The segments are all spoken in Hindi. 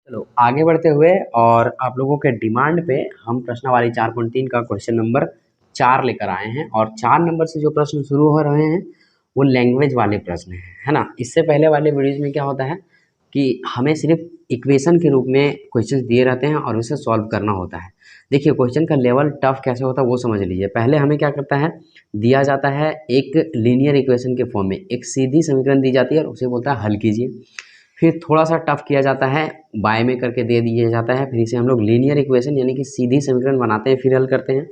चलो आगे बढ़ते हुए और आप लोगों के डिमांड पे हम प्रश्नावली 4.3 का क्वेश्चन नंबर 4 लेकर आए हैं। और 4 नंबर से जो प्रश्न शुरू हो रहे हैं वो लैंग्वेज वाले प्रश्न हैं, है ना। इससे पहले वाले वीडियोज में क्या होता है कि हमें सिर्फ इक्वेशन के रूप में क्वेश्चन दिए रहते हैं और उसे सॉल्व करना होता है। देखिए क्वेश्चन का लेवल टफ कैसे होता है वो समझ लीजिए। पहले हमें क्या करता है, दिया जाता है एक लीनियर इक्वेशन के फॉर्म में एक सीधी समीकरण दी जाती है और उसे बोलता है हल कीजिए। फिर थोड़ा सा टफ किया जाता है, बाय में करके दे दिया जाता है, फिर इसे हम लोग लीनियर इक्वेशन यानी कि सीधी समीकरण बनाते हैं, फिर हल करते हैं।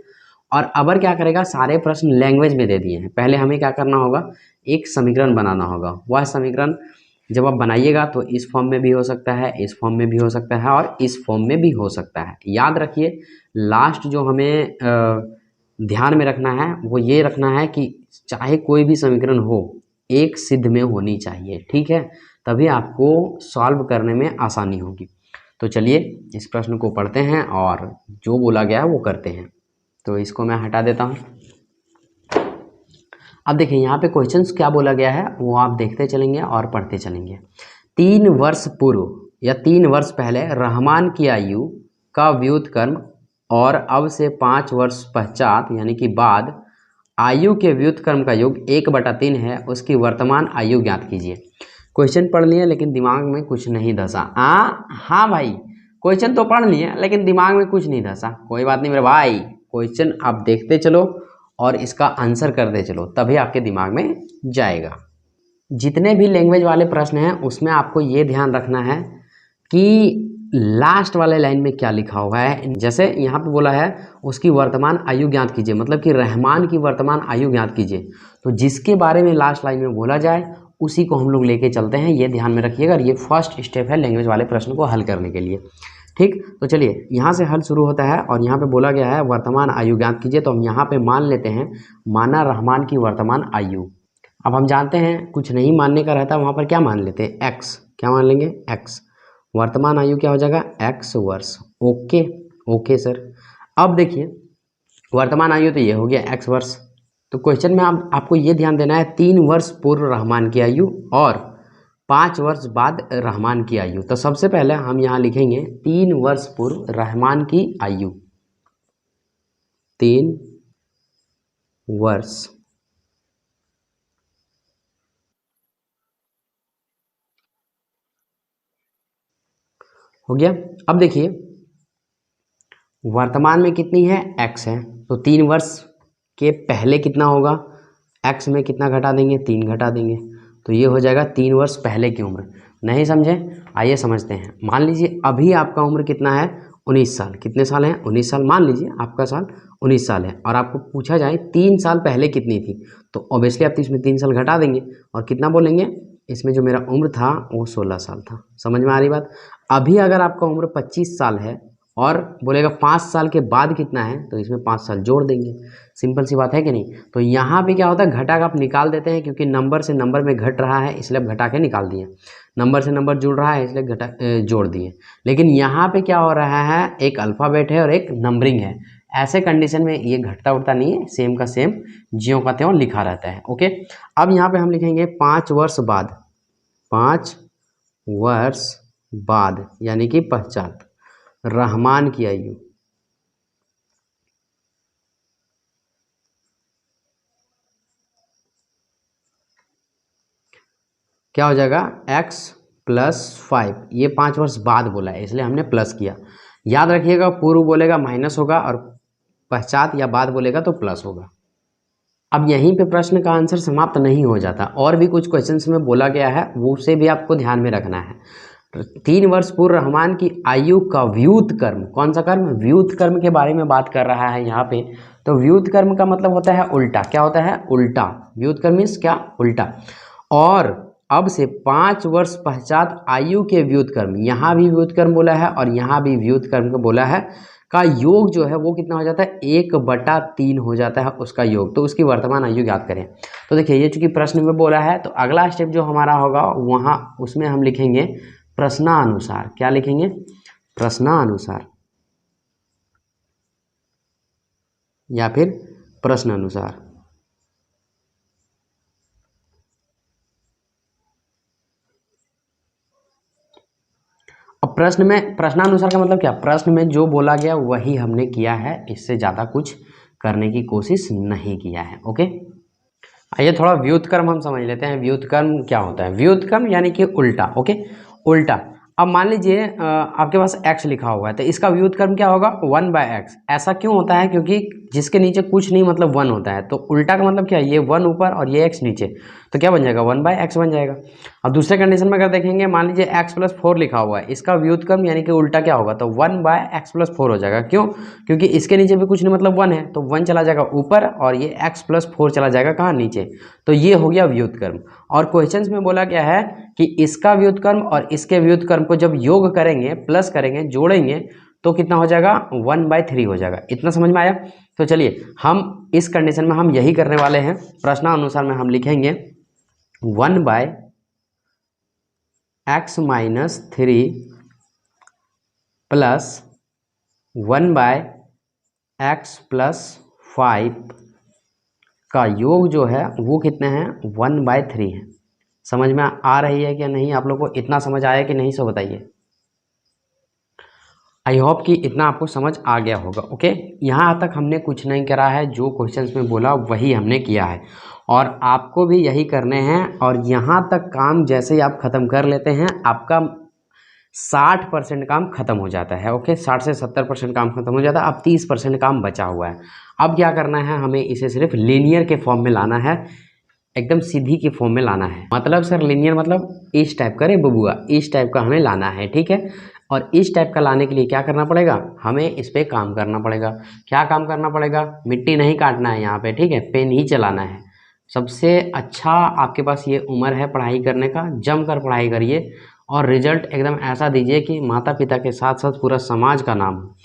और अबर क्या करेगा, सारे प्रश्न लैंग्वेज में दे दिए हैं। पहले हमें क्या करना होगा, एक समीकरण बनाना होगा। वह समीकरण जब आप बनाइएगा तो इस फॉर्म में भी हो सकता है, इस फॉर्म में भी हो सकता है और इस फॉर्म में भी हो सकता है। याद रखिए लास्ट जो हमें ध्यान में रखना है वो ये रखना है कि चाहे कोई भी समीकरण हो एक सिद्ध में होनी चाहिए, ठीक है, तभी आपको सॉल्व करने में आसानी होगी। तो चलिए इस प्रश्न को पढ़ते हैं और जो बोला गया है वो करते हैं। तो इसको मैं हटा देता हूँ। अब देखिए यहाँ पे क्वेश्चंस क्या बोला गया है वो आप देखते चलेंगे और पढ़ते चलेंगे। 3 वर्ष पूर्व या 3 वर्ष पहले रहमान की आयु का व्युत्क्रम और अब से 5 वर्ष पश्चात यानी कि बाद आयु के व्युत्क्रम का योग 1/3 है, उसकी वर्तमान आयु ज्ञात कीजिए। क्वेश्चन पढ़ लिए लेकिन दिमाग में कुछ नहीं धंसा। हाँ भाई, क्वेश्चन तो पढ़ लिए लेकिन दिमाग में कुछ नहीं धंसा। कोई बात नहीं मेरे भाई, क्वेश्चन आप देखते चलो और इसका आंसर करते चलो, तभी आपके दिमाग में जाएगा। जितने भी लैंग्वेज वाले प्रश्न हैं उसमें आपको ये ध्यान रखना है कि लास्ट वाले लाइन में क्या लिखा हुआ है। जैसे यहाँ पे बोला है उसकी वर्तमान आयु ज्ञात कीजिए, मतलब कि रहमान की वर्तमान आयु ज्ञात कीजिए। तो जिसके बारे में लास्ट लाइन में बोला जाए उसी को हम लोग लेके चलते हैं, ये ध्यान में रखिएगा। ये फर्स्ट स्टेप है लैंग्वेज वाले प्रश्न को हल करने के लिए, ठीक। तो चलिए यहाँ से हल शुरू होता है और यहाँ पे बोला गया है वर्तमान आयु ज्ञात कीजिए। तो हम यहाँ पे मान लेते हैं माना रहमान की वर्तमान आयु। अब हम जानते हैं कुछ नहीं मानने का रहता, वहाँ पर क्या मान लेते हैं, एक्स। क्या मान लेंगे, एक्स। वर्तमान आयु क्या हो जाएगा, एक्स वर्ष। Okay okay sir. अब देखिए वर्तमान आयु तो ये हो गया एक्स वर्ष। तो क्वेश्चन में आपको ये ध्यान देना है 3 वर्ष पूर्व रहमान की आयु और 5 वर्ष बाद रहमान की आयु। तो सबसे पहले हम यहाँ लिखेंगे 3 वर्ष पूर्व रहमान की आयु। 3 वर्ष हो गया। अब देखिए वर्तमान में कितनी है, एक्स है। तो 3 वर्ष के पहले कितना होगा, एक्स में कितना घटा देंगे, 3 घटा देंगे। तो ये हो जाएगा 3 वर्ष पहले की उम्र। नहीं समझे, आइए समझते हैं। मान लीजिए अभी आपका उम्र कितना है, 19 साल। कितने साल है, 19 साल। मान लीजिए आपका साल 19 साल है और आपको पूछा जाए 3 साल पहले कितनी थी, तो ऑब्वियसली आप इसमें 3 साल घटा देंगे और कितना बोलेंगे, इसमें जो मेरा उम्र था वो 16 साल था। समझ में आ रही बात। अभी अगर आपका उम्र 25 साल है और बोलेगा 5 साल के बाद कितना है, तो इसमें 5 साल जोड़ देंगे। सिंपल सी बात है कि नहीं। तो यहाँ पे क्या होता है, घटा का आप निकाल देते हैं, क्योंकि नंबर से नंबर में घट रहा है इसलिए आप घटा के निकाल दिए। नंबर से नंबर जुड़ रहा है इसलिए घटा जोड़ दिए। लेकिन यहाँ पे क्या हो रहा है, एक अल्फ़ाबेट है और एक नंबरिंग है। ऐसे कंडीशन में ये घटता उठता नहीं है, सेम का सेम ज्यों का त्यों लिखा रहता है। ओके। अब यहाँ पे हम लिखेंगे 5 वर्ष बाद। 5 वर्ष बाद यानी कि पश्चात रहमान की आयु। क्या हो जाएगा, x प्लस 5। ये 5 वर्ष बाद बोला है इसलिए हमने प्लस किया। याद रखिएगा पूर्व बोलेगा माइनस होगा और पश्चात या बाद बोलेगा तो प्लस होगा। अब यहीं पे प्रश्न का आंसर समाप्त नहीं हो जाता, और भी कुछ क्वेश्चंस में बोला गया है वो उसे भी आपको ध्यान में रखना है। 3 वर्ष पूर्व रहमान की आयु का व्युत्क्रम, कौन सा कर्म, व्युत्क्रम के बारे में बात कर रहा है यहाँ पे। तो व्युत्क्रम का मतलब होता है उल्टा। क्या होता है, उल्टा। व्युत्क्रम मीन्स क्या, उल्टा। और अब से 5 वर्ष पश्चात आयु के व्युत्क्रम, यहाँ भी व्युत्क्रम बोला है और यहाँ भी व्युत्क्रम को बोला है, का योग जो है वो कितना हो जाता है, 1/3 हो जाता है उसका योग। तो उसकी वर्तमान आयु ज्ञात करें। तो देखिए ये चूंकि प्रश्न में बोला है तो अगला स्टेप जो हमारा होगा वहाँ उसमें हम लिखेंगे प्रश्नानुसार। क्या लिखेंगे, प्रश्नानुसार या फिर प्रश्न अनुसार। अब प्रश्न में, प्रश्नानुसार का मतलब क्या, प्रश्न में जो बोला गया वही हमने किया है, इससे ज़्यादा कुछ करने की कोशिश नहीं किया है। ओके, आइए थोड़ा व्युत्क्रम हम समझ लेते हैं। व्युत्क्रम क्या होता है? व्युत्क्रम यानी कि उल्टा। ओके, उल्टा। अब मान लीजिए आपके पास x लिखा हुआ है, तो इसका व्युत्क्रम क्या होगा? 1/x। ऐसा क्यों होता है? क्योंकि जिसके नीचे कुछ नहीं मतलब 1 होता है, तो उल्टा का मतलब क्या है? ये 1 ऊपर और ये x नीचे, तो क्या बन जाएगा? 1/x बन जाएगा। अब दूसरे कंडीशन में अगर देखेंगे, मान लीजिए x+4 लिखा हुआ है, इसका व्युत्क्रम यानी कि उल्टा क्या होगा? तो 1/x+4 हो जाएगा। क्यों? क्योंकि इसके नीचे भी कुछ नहीं मतलब 1 है, तो 1 चला जाएगा ऊपर और ये x+4 चला जाएगा कहाँ? नीचे। तो ये हो गया व्युत्क्रम। और क्वेश्चंस में बोला गया है कि इसका व्युत्क्रम और इसके व्युत्क्रम को जब योग करेंगे, प्लस करेंगे, जोड़ेंगे, तो कितना हो जाएगा? 1/3 हो जाएगा। इतना समझ में आया? तो चलिए हम इस कंडीशन में हम यही करने वाले हैं। प्रश्नानुसार में हम लिखेंगे 1/x-3 प्लस 1/x+5 का योग जो है वो कितने हैं? 1/3 है। समझ में आ रही है कि नहीं? आप लोग को इतना समझ आया कि नहीं, सो बताइए। आई होप कि इतना आपको समझ आ गया होगा। ओके, यहाँ तक हमने कुछ नहीं करा है, जो क्वेश्चंस में बोला वही हमने किया है, और आपको भी यही करने हैं। और यहाँ तक काम जैसे ही आप ख़त्म कर लेते हैं, आपका 60% काम खत्म हो जाता है। ओके, 60 से 70% काम खत्म हो जाता है। अब 30% काम बचा हुआ है। अब क्या करना है? हमें इसे सिर्फ लीनियर के फॉर्म में लाना है, एकदम सीधी की फॉर्म में लाना है। मतलब सर लीनियर मतलब इस टाइप का, रे बबुआ, इस टाइप का हमें लाना है। ठीक है, और इस टाइप का लाने के लिए क्या करना पड़ेगा? हमें इस पे काम करना पड़ेगा। क्या काम करना पड़ेगा? मिट्टी नहीं काटना है यहाँ पे, ठीक है, पेन ही चलाना है। सबसे अच्छा आपके पास ये उम्र है पढ़ाई करने का, जमकर पढ़ाई करिए और रिजल्ट एकदम ऐसा दीजिए कि माता पिता के साथ साथ पूरा समाज का नाम हो।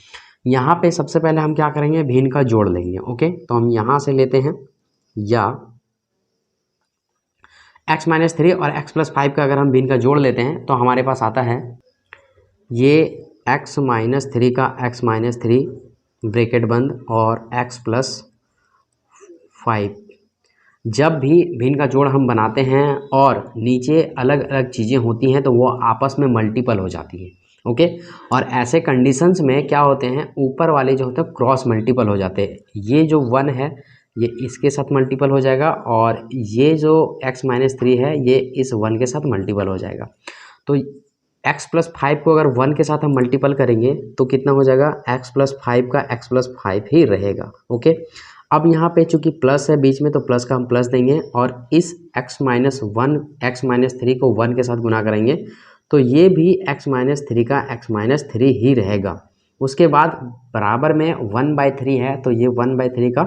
यहाँ पे सबसे पहले हम क्या करेंगे? भिन्न का जोड़ लेंगे। ओके, तो हम यहाँ से लेते हैं, या x-3 और x+5 का अगर हम भिन्न का जोड़ लेते हैं तो हमारे पास आता है ये x-3 का x-3 ब्रैकेट बंद और x+5। जब भी भिन्न का जोड़ हम बनाते हैं और नीचे अलग अलग चीज़ें होती हैं तो वो आपस में मल्टीपल हो जाती है। ओके, और ऐसे कंडीशंस में क्या होते हैं? ऊपर वाले जो होते हैं क्रॉस मल्टीपल हो जाते हैं। ये जो 1 है ये इसके साथ मल्टीपल हो जाएगा, और ये जो x-3 है ये इस 1 के साथ मल्टीपल हो जाएगा। तो x+5 को अगर 1 के साथ हम मल्टीपल करेंगे तो कितना हो जाएगा? x+5 का x+5 ही रहेगा। ओके, अब यहाँ पे चूंकि प्लस है बीच में, तो प्लस का हम प्लस देंगे, और इस x-1 x-3 को 1 के साथ गुना करेंगे तो ये भी x-3 का x-3 ही रहेगा। उसके बाद बराबर में 1/3 है, तो ये 1/3 का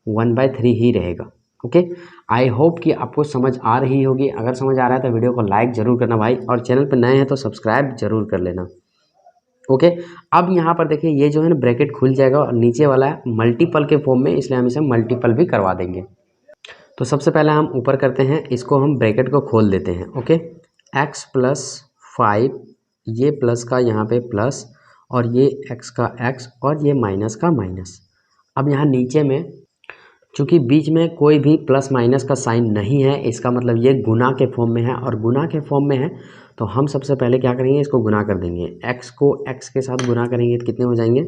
1/3 ही रहेगा। ओके, आई होप कि आपको समझ आ रही होगी। अगर समझ आ रहा है तो वीडियो को लाइक ज़रूर करना भाई, और चैनल पर नए हैं तो सब्सक्राइब जरूर कर लेना। ओके, अब यहाँ पर देखिए ये जो है ना ब्रैकेट खुल जाएगा और नीचे वाला है मल्टीपल के फॉर्म में, इसलिए हम इसे मल्टीपल भी करवा देंगे। तो सबसे पहले हम ऊपर करते हैं, इसको हम ब्रैकेट को खोल देते हैं। ओके, x+5, ये प्लस का यहाँ पे प्लस, और ये x का x, और ये माइनस का माइनस। अब यहाँ नीचे में चूँकि बीच में कोई भी प्लस माइनस का साइन नहीं है, इसका मतलब ये गुना के फॉर्म में है, और गुना के फॉर्म में है तो हम सबसे पहले क्या करेंगे? इसको गुना कर देंगे। x को x के साथ गुना करेंगे तो कितने हो जाएंगे?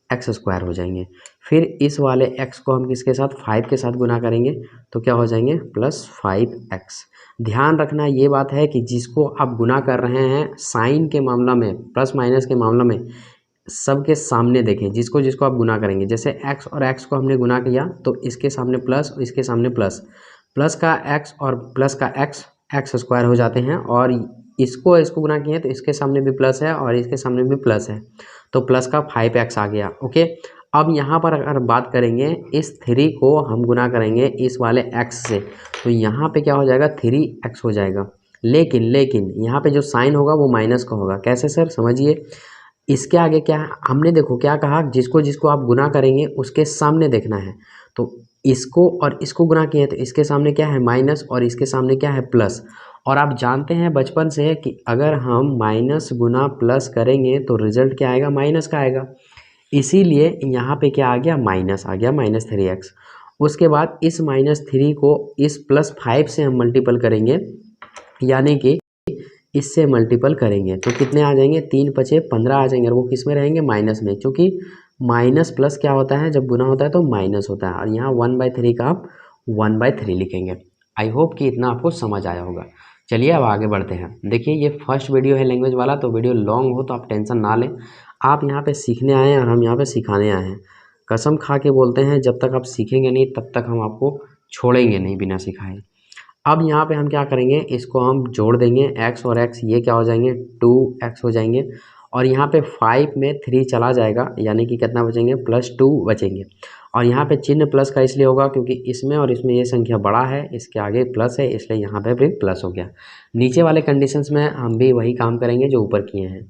x² हो जाएंगे। फिर इस वाले x को हम किसके साथ? 5 के साथ गुना करेंगे तो क्या हो जाएंगे? +5x। ध्यान रखना ये बात है कि जिसको आप गुना कर रहे हैं साइन के मामला में, प्लस माइनस के मामला में, सबके सामने देखें जिसको जिसको आप गुना करेंगे। जैसे x और x को हमने गुना किया तो इसके सामने प्लस और इसके सामने प्लस, प्लस का x और प्लस का x x² हो जाते हैं, और इसको गुना किए तो इसके सामने भी प्लस है और इसके सामने भी प्लस है, तो प्लस का 5x आ गया। ओके, अब यहाँ पर अगर बात करेंगे इस 3 को हम गुना करेंगे इस वाले x से, तो यहाँ पे क्या हो जाएगा? 3x हो जाएगा। लेकिन यहाँ पे जो साइन होगा वो माइनस का होगा। कैसे सर? समझिए, इसके आगे क्या है? हमने देखो क्या कहा, जिसको जिसको आप गुना करेंगे उसके सामने देखना है। तो इसको और इसको गुना किए तो इसके सामने क्या है? माइनस, और इसके सामने क्या है? प्लस। और आप जानते हैं बचपन से कि अगर हम माइनस गुना प्लस करेंगे तो रिजल्ट क्या आएगा? माइनस का आएगा। इसीलिए यहाँ पे क्या आ गया? माइनस आ गया, -3x। उसके बाद इस -3 को इस +5 से हम मल्टीपल करेंगे, यानी कि इससे मल्टीपल करेंगे तो कितने आ जाएंगे, 3 पचे 15 आ जाएंगे, और वो किस में रहेंगे, माइनस में, क्योंकि माइनस प्लस क्या होता है, जब गुना होता है तो माइनस होता है। और यहाँ 1/3 का आप 1/3 लिखेंगे। आई होप कि इतना आपको समझ आया होगा। चलिए अब आगे बढ़ते हैं। देखिए ये फर्स्ट वीडियो है लैंग्वेज वाला, तो वीडियो लॉन्ग हो तो आप टेंशन ना लें। आप यहाँ पे सीखने आए हैं और हम यहाँ पे सिखाने आए हैं। कसम खा के बोलते हैं, जब तक आप सीखेंगे नहीं तब तक हम आपको छोड़ेंगे नहीं बिना सिखाए। अब यहाँ पे हम क्या करेंगे, इसको हम जोड़ देंगे, x और x ये क्या हो जाएंगे, 2x हो जाएंगे। और यहाँ पे 5 में 3 चला जाएगा, यानी कि कितना बचेंगे, +2 बचेंगे। और यहाँ पे चिन्ह प्लस का इसलिए होगा क्योंकि इसमें और इसमें ये संख्या बड़ा है, इसके आगे प्लस है, इसलिए यहाँ पे फिर प्लस हो गया। नीचे वाले कंडीशंस में हम भी वही काम करेंगे जो ऊपर किए हैं।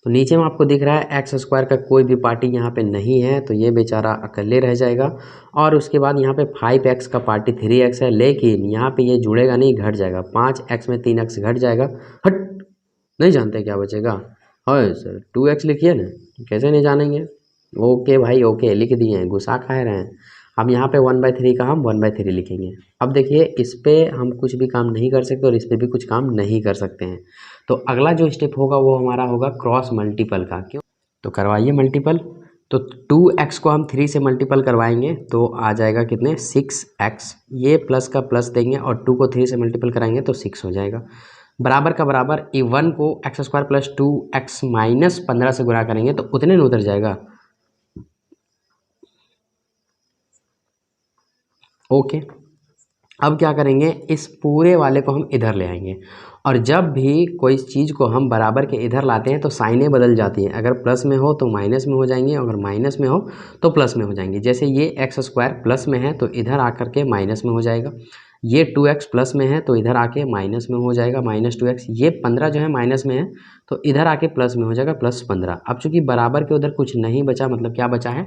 तो नीचे में आपको दिख रहा है x² का कोई भी पार्टी यहाँ पे नहीं है, तो ये बेचारा अकेले रह जाएगा। और उसके बाद यहाँ पे 5x का पार्टी 3x है, लेकिन यहाँ पे ये जुड़ेगा नहीं, घट जाएगा। 5x में 3x घट जाएगा, हट नहीं जानते क्या बचेगा, हाँ सर 2x लिखिए ना, कैसे नहीं जानेंगे। ओके भाई ओके लिख दिए हैं, गुस्सा खा रहे हैं। अब यहाँ पे 1/3 का हम 1/3 लिखेंगे। अब देखिए इस पर हम कुछ भी काम नहीं कर सकते और इस पर भी कुछ काम नहीं कर सकते हैं। तो अगला जो स्टेप होगा वो हमारा होगा क्रॉस मल्टीपल का। क्यों, तो करवाइए मल्टीपल। तो 2x को हम 3 से मल्टीपल करवाएंगे तो आ जाएगा कितने, 6x। ये प्लस का प्लस देंगे और 2 को 3 से मल्टीपल कराएंगे तो 6 हो जाएगा। बराबर का बराबर, 1 को x² + 2x - 15 से गुणा करेंगे तो उतने में उतर जाएगा। ओके, अब क्या करेंगे, इस पूरे वाले को हम इधर ले आएंगे। और जब भी कोई चीज़ को हम बराबर के इधर लाते हैं तो साइनें बदल जाती हैं। अगर प्लस में हो तो माइनस में हो जाएंगी, अगर माइनस में हो तो प्लस में हो जाएंगी। जैसे ये x² प्लस में है तो इधर आकर के माइनस में हो जाएगा। ये 2x प्लस में है तो इधर आके माइनस में हो जाएगा, -2x। ये 15 जो है माइनस में है तो इधर आके प्लस में हो जाएगा, +15। अब चूंकि बराबर के उधर कुछ नहीं बचा, मतलब क्या बचा है,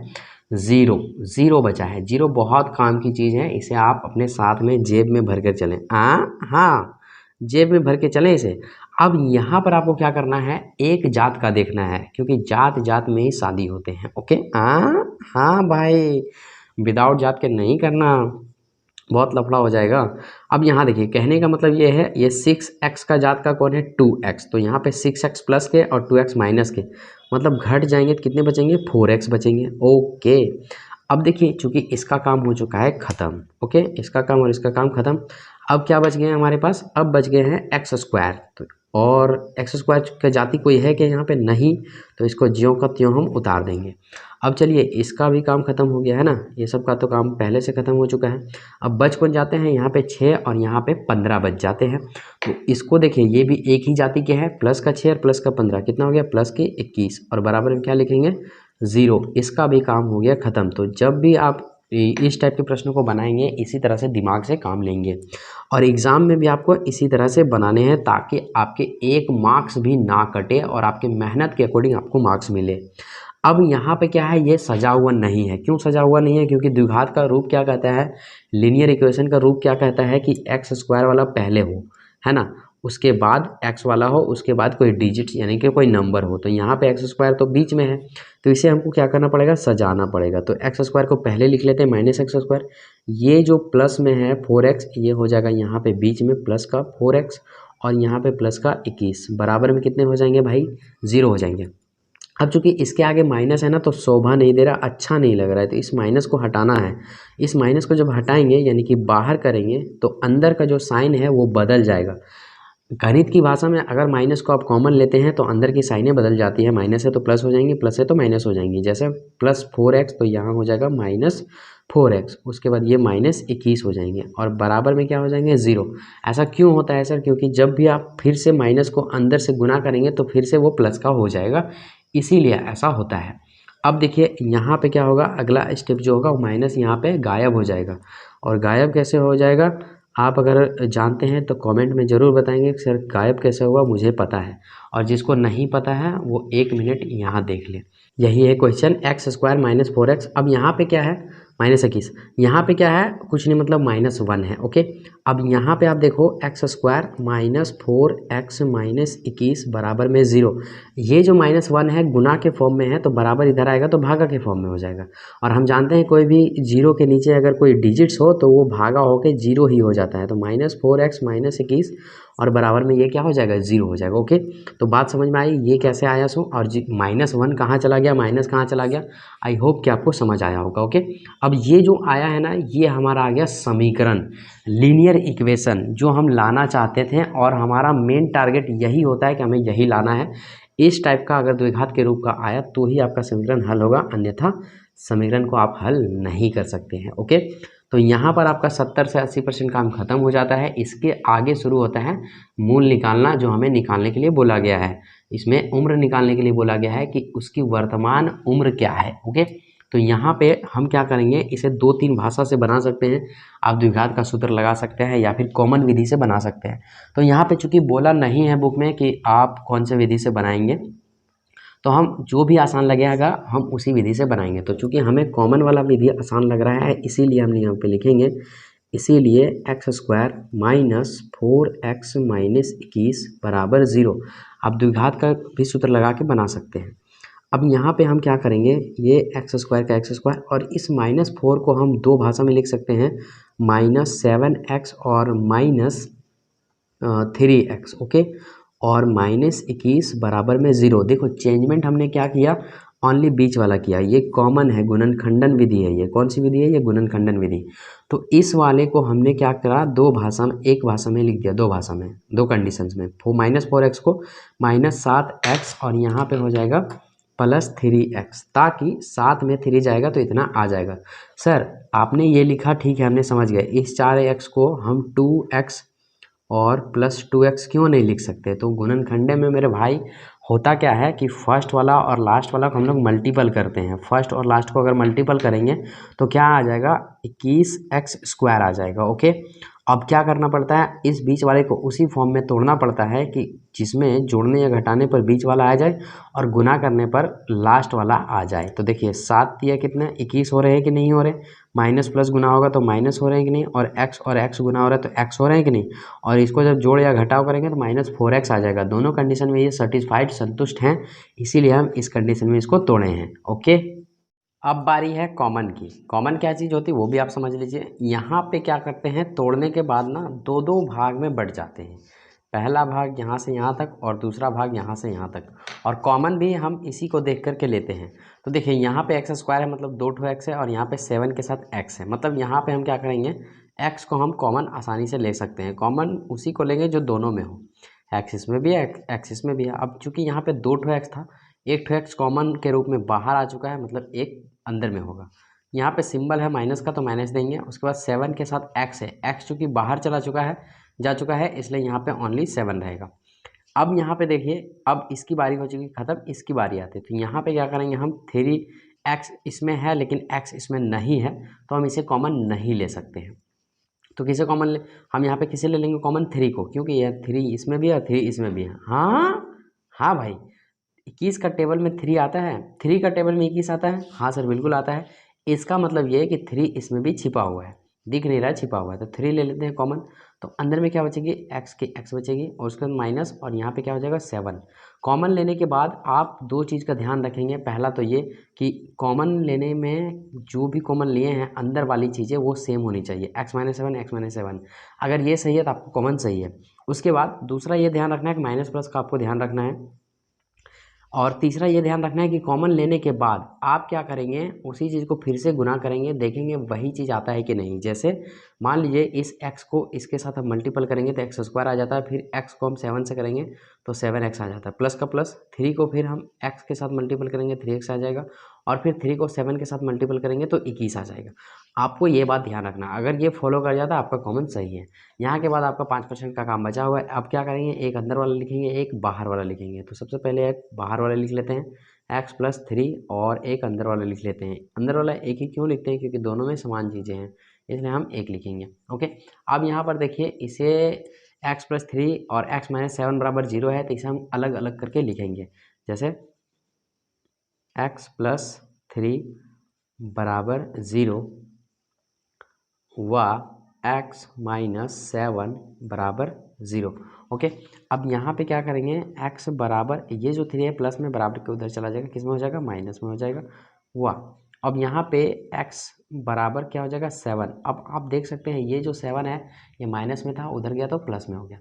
ज़ीरो बचा है। ज़ीरो बहुत काम की चीज़ है, इसे आप अपने साथ में जेब में भर कर चलें। हाँ, जेब में भर के चलें इसे। अब यहाँ पर आपको क्या करना है, एक जात का देखना है, क्योंकि जात जात में ही शादी होते हैं। ओके, हाँ भाई, विदाउट जात के नहीं करना, बहुत लफड़ा हो जाएगा। अब यहाँ देखिए, कहने का मतलब ये है, ये 6x का जात का कौन है, 2x। तो यहाँ पे 6x प्लस के और 2x माइनस के, मतलब घट जाएंगे तो कितने बचेंगे, 4x बचेंगे। ओके, अब देखिए चूंकि इसका काम हो चुका है ख़त्म। ओके, इसका काम और इसका काम ख़त्म। अब क्या बच गए हैं हमारे पास, अब बच गए हैं x²। तो और x² का जाति कोई है कि यहाँ पे नहीं, तो इसको ज्यों का त्यों हम उतार देंगे। अब चलिए इसका भी काम ख़त्म हो गया है ना, ये सब का तो काम पहले से ख़त्म हो चुका है। अब बच कौन जाते हैं, यहाँ पे 6 और यहाँ पे 15 बच जाते हैं। तो इसको देखिए, ये भी एक ही जाति के हैं, प्लस का 6 और प्लस का 15 कितना हो गया, प्लस के 21। और बराबर में क्या लिखेंगे, 0। इसका भी काम हो गया ख़त्म। तो जब भी आप इस टाइप के प्रश्नों को बनाएंगे, इसी तरह से दिमाग से काम लेंगे। और एग्ज़ाम में भी आपको इसी तरह से बनाने हैं, ताकि आपके 1 मार्क्स भी ना कटे और आपके मेहनत के अकॉर्डिंग आपको मार्क्स मिले। अब यहाँ पे क्या है, ये सजा हुआ नहीं है। क्यों सजा हुआ नहीं है, क्योंकि द्विघात का रूप क्या कहता है, लीनियर इक्वेशन का रूप क्या कहता है कि x² वाला पहले हो, है ना, उसके बाद x वाला हो, उसके बाद कोई डिजिट यानी कि कोई नंबर हो। तो यहाँ पे x² तो बीच में है, तो इसे हमको क्या करना पड़ेगा, सजाना पड़ेगा। तो x² को पहले लिख लेते हैं -x²। ये जो प्लस में है 4x, ये हो जाएगा यहाँ पे बीच में प्लस का 4x, और यहाँ पे प्लस का 21। बराबर में कितने हो जाएंगे भाई, 0 हो जाएंगे। अब चूंकि इसके आगे माइनस है ना, तो शोभा नहीं दे रहा, अच्छा नहीं लग रहा है, तो इस माइनस को हटाना है। इस माइनस को जब हटाएंगे यानी कि बाहर करेंगे, तो अंदर का जो साइन है वो बदल जाएगा। गणित की भाषा में अगर माइनस को आप कॉमन लेते हैं तो अंदर की साइनें बदल जाती है। माइनस है तो प्लस हो जाएंगी, प्लस है तो माइनस हो जाएंगी। जैसे +4x, तो यहाँ हो जाएगा -4x, उसके बाद ये -21 हो जाएंगे, और बराबर में क्या हो जाएंगे, 0। ऐसा क्यों होता है सर, क्योंकि जब भी आप फिर से माइनस को अंदर से गुना करेंगे तो फिर से वो प्लस का हो जाएगा, इसीलिए ऐसा होता है। अब देखिए यहाँ पे क्या होगा, अगला स्टेप जो होगा वो माइनस यहाँ पे गायब हो जाएगा। और गायब कैसे हो जाएगा, आप अगर जानते हैं तो कमेंट में ज़रूर बताएंगे कि सर गायब कैसे हुआ, मुझे पता है। और जिसको नहीं पता है वो 1 मिनट यहाँ देख ले। यही है क्वेश्चन, x² - 4x। अब यहाँ पे क्या है, -21। यहाँ पे क्या है, कुछ नहीं, मतलब -1 है। ओके, अब यहाँ पे आप देखो, x² - 4x - 21 बराबर में 0। ये जो -1 है गुना के फॉर्म में है, तो बराबर इधर आएगा तो भागा के फॉर्म में हो जाएगा। और हम जानते हैं कोई भी 0 के नीचे अगर कोई डिजिट्स हो तो वो भागा होके 0 ही हो जाता है। तो -4x - 21 और बराबर में ये क्या हो जाएगा, 0 हो जाएगा। ओके, तो बात समझ में आई ये कैसे आया सो, और -1 कहाँ चला गया, माइनस कहाँ चला गया। आई होप कि आपको समझ आया होगा। ओके, अब ये जो आया है ना, ये हमारा आ गया समीकरण, लीनियर इक्वेशन जो हम लाना चाहते थे, और हमारा मेन टारगेट यही होता है कि हमें यही लाना है। इस टाइप का अगर द्विघात के रूप का आया तो ही आपका समीकरण हल होगा, अन्यथा समीकरण को आप हल नहीं कर सकते हैं। ओके, तो यहाँ पर आपका 70 से 80% काम खत्म हो जाता है। इसके आगे शुरू होता है मूल निकालना, जो हमें निकालने के लिए बोला गया है। इसमें उम्र निकालने के लिए बोला गया है कि उसकी वर्तमान उम्र क्या है। ओके, तो यहाँ पे हम क्या करेंगे, इसे 2-3 भाषा से बना सकते हैं। आप द्विघात का सूत्र लगा सकते हैं या फिर कॉमन विधि से बना सकते हैं। तो यहाँ पे चूंकि बोला नहीं है बुक में कि आप कौन से विधि से बनाएंगे, तो हम जो भी आसान लगेगा हम उसी विधि से बनाएंगे। तो चूंकि हमें कॉमन वाला विधि आसान लग रहा है, इसीलिए हम यहाँ पे लिखेंगे, इसीलिए x² माइनस 4x माइनस 21 बराबर 0। आप द्विघात का भी सूत्र लगा के बना सकते हैं। अब यहाँ पे हम क्या करेंगे, ये x² का x² और इस -4 को हम दो भाषा में लिख सकते हैं, -7x और -3x। ओके, और -21 बराबर में 0। देखो चेंजमेंट हमने क्या किया, ओनली बीच वाला किया। ये कॉमन है, गुणनखंडन विधि है। ये कौन सी विधि है, ये गुणनखंडन विधि। तो इस वाले को हमने क्या करा, दो भाषा में, एक भाषा में लिख दिया, दो भाषा में, दो कंडीशंस में। -4x को -7x और यहाँ पे हो जाएगा +3x, ताकि साथ में 3 जाएगा तो इतना आ जाएगा। सर आपने ये लिखा, ठीक है हमने समझ गए, इस 4x को हम 2x और +2x क्यों नहीं लिख सकते। तो गुणनखंडे में मेरे भाई होता क्या है कि फर्स्ट वाला और लास्ट वाला को हम लोग मल्टीपल करते हैं। फर्स्ट और लास्ट को अगर मल्टीपल करेंगे तो क्या आ जाएगा, 21x² आ जाएगा। ओके, अब क्या करना पड़ता है, इस बीच वाले को उसी फॉर्म में तोड़ना पड़ता है कि जिसमें जोड़ने या घटाने पर बीच वाला आ जाए और गुना करने पर लास्ट वाला आ जाए। तो देखिए 7 या कितने 21 हो रहे हैं कि नहीं हो रहे, माइनस प्लस गुना होगा तो माइनस हो रहे हैं कि नहीं, और x गुना हो रहा है तो x हो रहे हैं कि नहीं, और इसको जब जोड़ या घटाव करेंगे तो -4x आ जाएगा। दोनों कंडीशन में ये सेटिस्फाइड, संतुष्ट हैं, इसीलिए हम इस कंडीशन में इसको तोड़े हैं। ओके, अब बारी है कॉमन की। कॉमन क्या चीज़ होती है वो भी आप समझ लीजिए। यहाँ पे क्या करते हैं, तोड़ने के बाद ना दो दो भाग में बढ़ जाते हैं। पहला भाग यहाँ से यहाँ तक और दूसरा भाग यहाँ से यहाँ तक, और कॉमन भी हम इसी को देख करके लेते हैं। तो देखिए यहाँ पे x² है, मतलब 2 x है, और यहाँ पे 7 के साथ x है, मतलब यहाँ पे हम क्या करेंगे, x को हम कॉमन आसानी से ले सकते हैं। कॉमन उसी को लेंगे जो दोनों में हो, x इसमें भी है, x इसमें भी है। अब चूंकि यहाँ पे 2 x था, 1 x कॉमन के रूप में बाहर आ चुका है, मतलब एक अंदर में होगा। यहाँ पे सिंबल है माइनस का तो माइनस देंगे। उसके बाद 7 के साथ x है, x चूँकि बाहर जा चुका है, इसलिए यहाँ पे ओनली 7 रहेगा। अब यहाँ पे देखिए, अब इसकी बारी हो चुकी खत्म, इसकी बारी आती है। तो यहाँ पे क्या करेंगे हम, 3x इसमें है लेकिन x इसमें नहीं है, तो हम इसे कॉमन नहीं ले सकते हैं। तो किसे कॉमन ले, हम यहाँ पे किसे ले लेंगे कॉमन, 3 को, क्योंकि ये 3 इसमें भी है और 3 इसमें भी है। हाँ हाँ भाई, 21 का टेबल में 3 आता है, 3 का टेबल में 21 आता है। हाँ सर बिल्कुल आता है। इसका मतलब ये है कि 3 इसमें भी छिपा हुआ है, दिख नहीं रहा है, छिपा हुआ है। तो 3 ले लेते हैं कॉमन। तो अंदर में क्या बचेगी, x की x बचेगी, और उसके बाद माइनस, और यहाँ पे क्या हो जाएगा 7। कॉमन लेने के बाद आप दो चीज़ का ध्यान रखेंगे। पहला तो ये कि कॉमन लेने में जो भी कॉमन लिए हैं अंदर वाली चीज़ें वो सेम होनी चाहिए, x-7 x-7। अगर ये सही है तो आपको कॉमन सही है। उसके बाद दूसरा ये ध्यान रखना है कि माइनस प्लस का आपको ध्यान रखना है। और तीसरा ये ध्यान रखना है कि कॉमन लेने के बाद आप क्या करेंगे, उसी चीज़ को फिर से गुना करेंगे, देखेंगे वही चीज़ आता है कि नहीं। जैसे मान लीजिए इस x को इसके साथ हम मल्टीपल करेंगे तो x² आ जाता है, फिर x को हम 7 से करेंगे तो 7x आ जाता है, प्लस का प्लस। 3 को फिर हम x के साथ मल्टीपल करेंगे 3x आ जाएगा, और फिर 3 को 7 के साथ मल्टीपल करेंगे तो 21 आ जाएगा। आपको ये बात ध्यान रखना, अगर ये फॉलो कर जाता है आपका कॉमन सही है। यहाँ के बाद आपका 5% का काम बचा हुआ है। अब क्या करेंगे, एक अंदर वाला लिखेंगे, एक बाहर वाला लिखेंगे। तो सबसे पहले एक बाहर वाला लिख लेते हैं, x+3, और एक अंदर वाला लिख लेते हैं। अंदर वाला एक ही क्यों लिखते हैं, क्योंकि दोनों में समान चीज़ें हैं, इसलिए हम एक लिखेंगे। ओके, अब यहाँ पर देखिए, इसे x+3 और x-7 बराबर 0 है, तो इसे हम अलग अलग करके लिखेंगे। जैसे x+3 बराबर 0 व x-7 बराबर 0। ओके, अब यहाँ पे क्या करेंगे, x बराबर, ये जो 3 है प्लस में बराबर के उधर चला जाएगा, किस में हो जाएगा, माइनस में हो जाएगा। व अब यहाँ पे x बराबर क्या हो जाएगा, 7। अब आप देख सकते हैं ये जो 7 है ये माइनस में था, उधर गया तो प्लस में हो गया।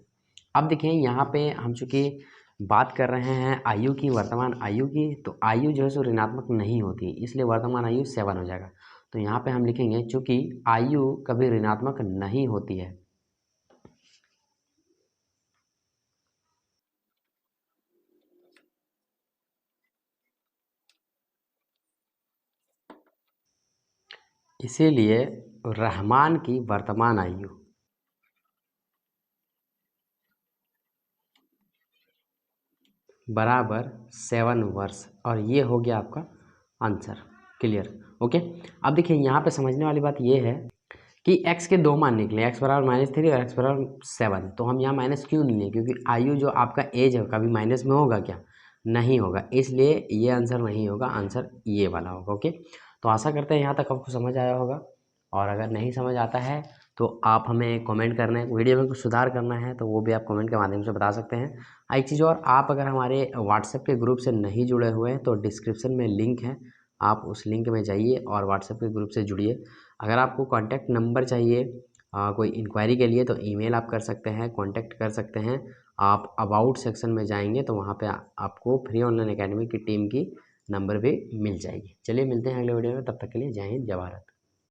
अब देखिए यहाँ पे हम चूँकि बात कर रहे हैं आयु की, वर्तमान आयु की, तो आयु जो है सो ऋणात्मक नहीं होती, इसलिए वर्तमान आयु 7 हो जाएगा। तो यहाँ पे हम लिखेंगे चूँकि आयु कभी ऋणात्मक नहीं होती है, इसीलिए रहमान की वर्तमान आयु बराबर 7 वर्ष, और ये हो गया आपका आंसर। क्लियर? ओके। अब देखिए यहाँ पे समझने वाली बात ये है कि x के 2 मान निकले, x बराबर -3 और x बराबर 7। तो हम यहाँ माइनस क्यों नहीं लें, क्योंकि आयु जो आपका एज है कभी माइनस में होगा क्या? नहीं होगा, इसलिए ये आंसर नहीं होगा, आंसर ये वाला होगा। ओके। तो आशा करते हैं यहाँ तक आपको समझ आया होगा, और अगर नहीं समझ आता है तो आप हमें कमेंट करना है, वीडियो में कुछ सुधार करना है तो वो भी आप कमेंट के माध्यम से बता सकते हैं। एक चीज़ और, आप अगर हमारे व्हाट्सएप के ग्रुप से नहीं जुड़े हुए हैं तो डिस्क्रिप्शन में लिंक है, आप उस लिंक में जाइए और व्हाट्सएप के ग्रुप से जुड़िए। अगर आपको कॉन्टैक्ट नंबर चाहिए कोई इंक्वायरी के लिए तो ईमेल आप कर सकते हैं, कॉन्टैक्ट कर सकते हैं। आप अबाउट सेक्शन में जाएंगे तो वहाँ पे आपको फ्री ऑनलाइन एकेडमी की टीम की नंबर भी मिल जाएगी। चलिए मिलते हैं अगले वीडियो में, तब तक के लिए जय हिंद जय भारत।